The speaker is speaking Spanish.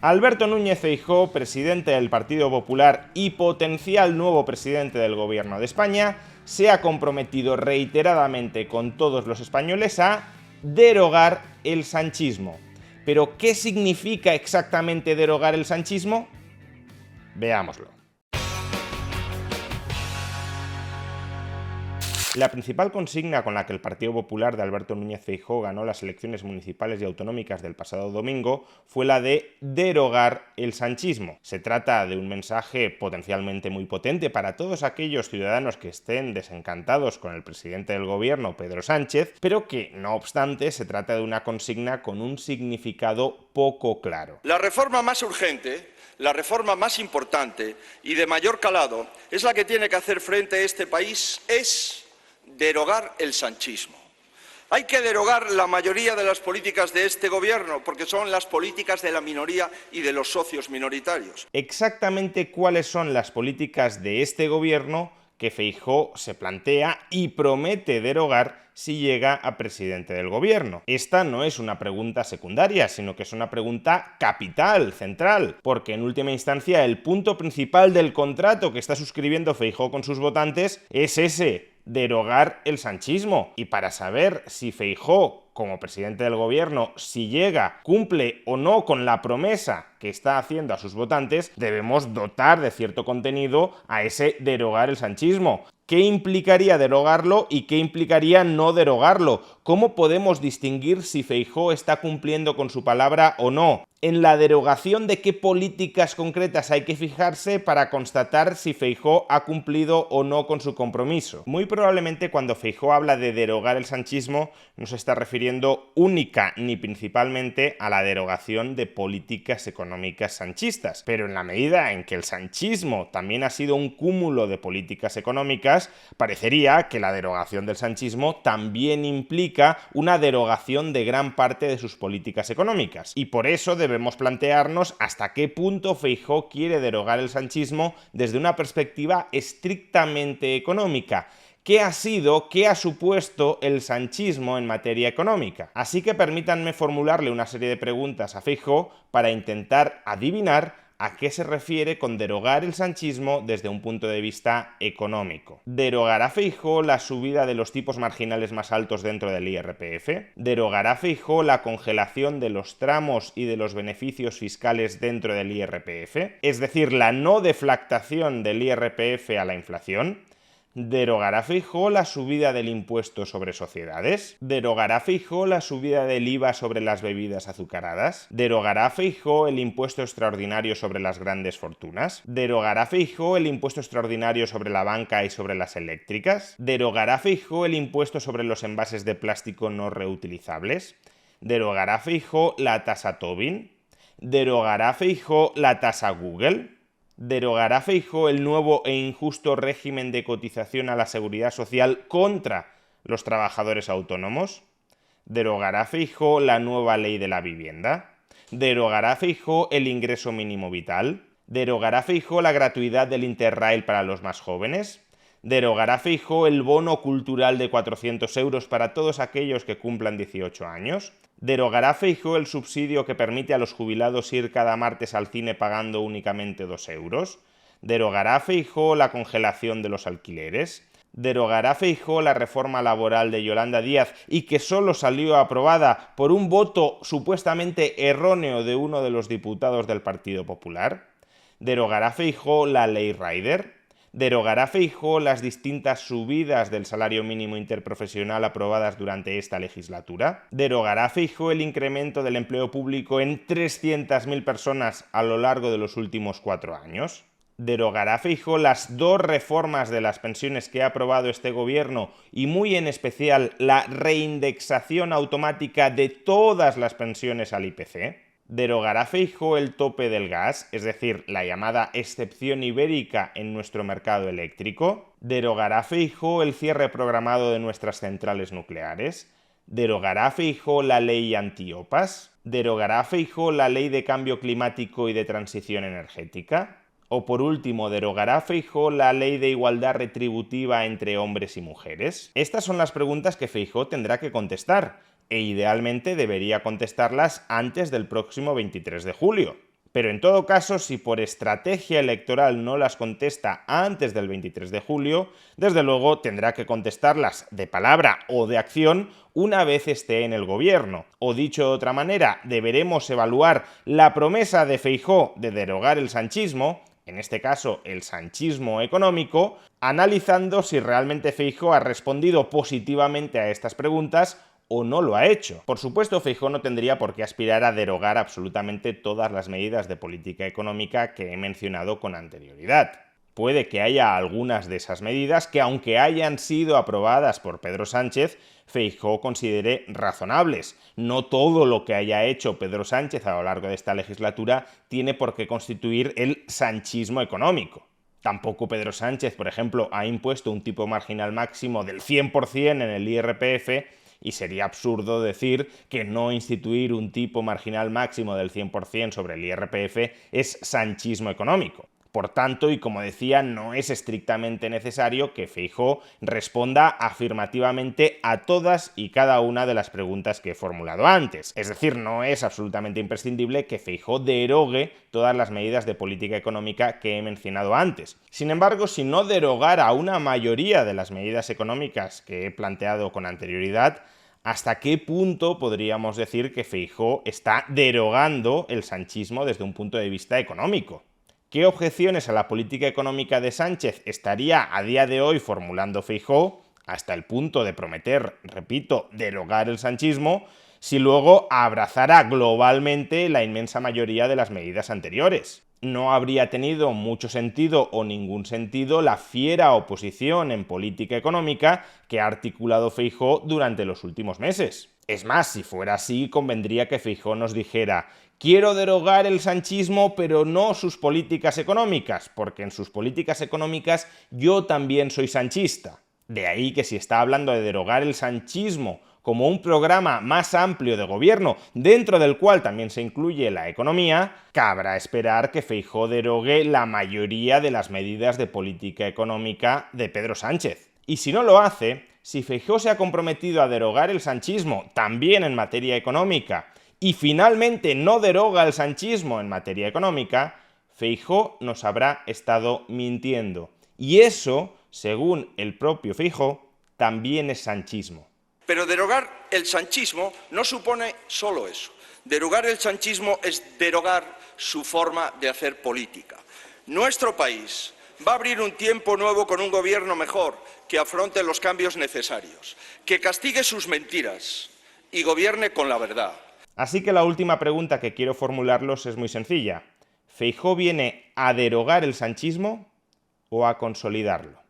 Alberto Núñez Feijóo, presidente del Partido Popular y potencial nuevo presidente del Gobierno de España, se ha comprometido reiteradamente con todos los españoles a derogar el sanchismo. ¿Pero qué significa exactamente derogar el sanchismo? Veámoslo. La principal consigna con la que el Partido Popular de Alberto Núñez Feijóo ganó las elecciones municipales y autonómicas del pasado domingo fue la de derogar el sanchismo. Se trata de un mensaje potencialmente muy potente para todos aquellos ciudadanos que estén desencantados con el presidente del gobierno, Pedro Sánchez, pero que, no obstante, se trata de una consigna con un significado poco claro. La reforma más urgente, la reforma más importante y de mayor calado es la que tiene que hacer frente a este país, es derogar el sanchismo. Hay que derogar la mayoría de las políticas de este gobierno, porque son las políticas de la minoría y de los socios minoritarios. Exactamente cuáles son las políticas de este gobierno que Feijóo se plantea y promete derogar si llega a presidente del gobierno. Esta no es una pregunta secundaria, sino que es una pregunta capital, central, porque en última instancia el punto principal del contrato que está suscribiendo Feijóo con sus votantes es ese: derogar el sanchismo. Y para saber si Feijóo, como presidente del gobierno, si llega, cumple o no con la promesa que está haciendo a sus votantes, debemos dotar de cierto contenido a ese derogar el sanchismo. ¿Qué implicaría derogarlo y qué implicaría no derogarlo? ¿Cómo podemos distinguir si Feijóo está cumpliendo con su palabra o no? En la derogación, ¿de qué políticas concretas hay que fijarse para constatar si Feijóo ha cumplido o no con su compromiso? Muy probablemente cuando Feijóo habla de derogar el sanchismo no se está refiriendo única ni principalmente a la derogación de políticas económicas sanchistas, pero en la medida en que el sanchismo también ha sido un cúmulo de políticas económicas, parecería que la derogación del sanchismo también implica una derogación de gran parte de sus políticas económicas, y por eso debemos plantearnos hasta qué punto Feijóo quiere derogar el sanchismo desde una perspectiva estrictamente económica. ¿Qué ha sido, qué ha supuesto el sanchismo en materia económica? Así que permítanme formularle una serie de preguntas a Feijóo para intentar adivinar a qué se refiere con derogar el sanchismo desde un punto de vista económico. ¿Derogará Feijóo la subida de los tipos marginales más altos dentro del IRPF? ¿Derogará Feijóo la congelación de los tramos y de los beneficios fiscales dentro del IRPF? Es decir, la no deflactación del IRPF a la inflación. ¿Derogará Feijóo la subida del impuesto sobre sociedades? ¿Derogará Feijóo la subida del IVA sobre las bebidas azucaradas? ¿Derogará Feijóo el impuesto extraordinario sobre las grandes fortunas? ¿Derogará Feijóo el impuesto extraordinario sobre la banca y sobre las eléctricas? ¿Derogará Feijóo el impuesto sobre los envases de plástico no reutilizables? ¿Derogará Feijóo la tasa Tobin? ¿Derogará Feijóo la tasa Google? ¿Derogará Feijóo el nuevo e injusto régimen de cotización a la seguridad social contra los trabajadores autónomos? ¿Derogará Feijóo la nueva ley de la vivienda? ¿Derogará Feijóo el ingreso mínimo vital? ¿Derogará Feijóo la gratuidad del Interrail para los más jóvenes? ¿Derogará Feijóo el bono cultural de 400 euros para todos aquellos que cumplan 18 años? ¿Derogará Feijóo el subsidio que permite a los jubilados ir cada martes al cine pagando únicamente 2 euros? ¿Derogará Feijóo la congelación de los alquileres? ¿Derogará Feijóo la reforma laboral de Yolanda Díaz y que solo salió aprobada por un voto supuestamente erróneo de uno de los diputados del Partido Popular? ¿Derogará Feijóo la ley Rider? ¿Derogará Feijóo las distintas subidas del salario mínimo interprofesional aprobadas durante esta legislatura? ¿Derogará Feijóo el incremento del empleo público en 300.000 personas a lo largo de los últimos 4 años? ¿Derogará Feijóo las 2 reformas de las pensiones que ha aprobado este gobierno y muy en especial la reindexación automática de todas las pensiones al IPC? ¿Derogará Feijóo el tope del gas, es decir, la llamada excepción ibérica en nuestro mercado eléctrico? ¿Derogará Feijóo el cierre programado de nuestras centrales nucleares? ¿Derogará Feijóo la ley antiopas? ¿Derogará Feijóo la ley de cambio climático y de transición energética? O por último, ¿derogará Feijóo la ley de igualdad retributiva entre hombres y mujeres? Estas son las preguntas que Feijóo tendrá que contestar, e idealmente debería contestarlas antes del próximo 23 de julio. Pero en todo caso, si por estrategia electoral no las contesta antes del 23 de julio, desde luego tendrá que contestarlas de palabra o de acción una vez esté en el gobierno. O dicho de otra manera, deberemos evaluar la promesa de Feijóo de derogar el sanchismo, en este caso el sanchismo económico, analizando si realmente Feijóo ha respondido positivamente a estas preguntas o no lo ha hecho. Por supuesto, Feijóo no tendría por qué aspirar a derogar absolutamente todas las medidas de política económica que he mencionado con anterioridad. Puede que haya algunas de esas medidas que, aunque hayan sido aprobadas por Pedro Sánchez, Feijóo considere razonables. No todo lo que haya hecho Pedro Sánchez a lo largo de esta legislatura tiene por qué constituir el sanchismo económico. Tampoco Pedro Sánchez, por ejemplo, ha impuesto un tipo marginal máximo del 100% en el IRPF, y sería absurdo decir que no instituir un tipo marginal máximo del 100% sobre el IRPF es sanchismo económico. Por tanto, y como decía, no es estrictamente necesario que Feijóo responda afirmativamente a todas y cada una de las preguntas que he formulado antes. Es decir, no es absolutamente imprescindible que Feijóo derogue todas las medidas de política económica que he mencionado antes. Sin embargo, si no derogara una mayoría de las medidas económicas que he planteado con anterioridad, ¿hasta qué punto podríamos decir que Feijóo está derogando el sanchismo desde un punto de vista económico? ¿Qué objeciones a la política económica de Sánchez estaría a día de hoy formulando Feijóo, hasta el punto de prometer, repito, derogar el sanchismo, si luego abrazara globalmente la inmensa mayoría de las medidas anteriores? No habría tenido mucho sentido o ningún sentido la fiera oposición en política económica que ha articulado Feijóo durante los últimos meses. Es más, si fuera así, convendría que Feijóo nos dijera: quiero derogar el sanchismo, pero no sus políticas económicas, porque en sus políticas económicas yo también soy sanchista. De ahí que si está hablando de derogar el sanchismo como un programa más amplio de gobierno, dentro del cual también se incluye la economía, cabrá esperar que Feijóo derogue la mayoría de las medidas de política económica de Pedro Sánchez. Y si no lo hace, si Feijóo se ha comprometido a derogar el sanchismo también en materia económica, y finalmente no deroga el sanchismo en materia económica, Feijóo nos habrá estado mintiendo. Y eso, según el propio Feijóo, también es sanchismo. Pero derogar el sanchismo no supone solo eso. Derogar el sanchismo es derogar su forma de hacer política. Nuestro país va a abrir un tiempo nuevo con un gobierno mejor, que afronte los cambios necesarios, que castigue sus mentiras y gobierne con la verdad. Así que la última pregunta que quiero formularlos es muy sencilla. ¿Feijóo viene a derogar el sanchismo o a consolidarlo?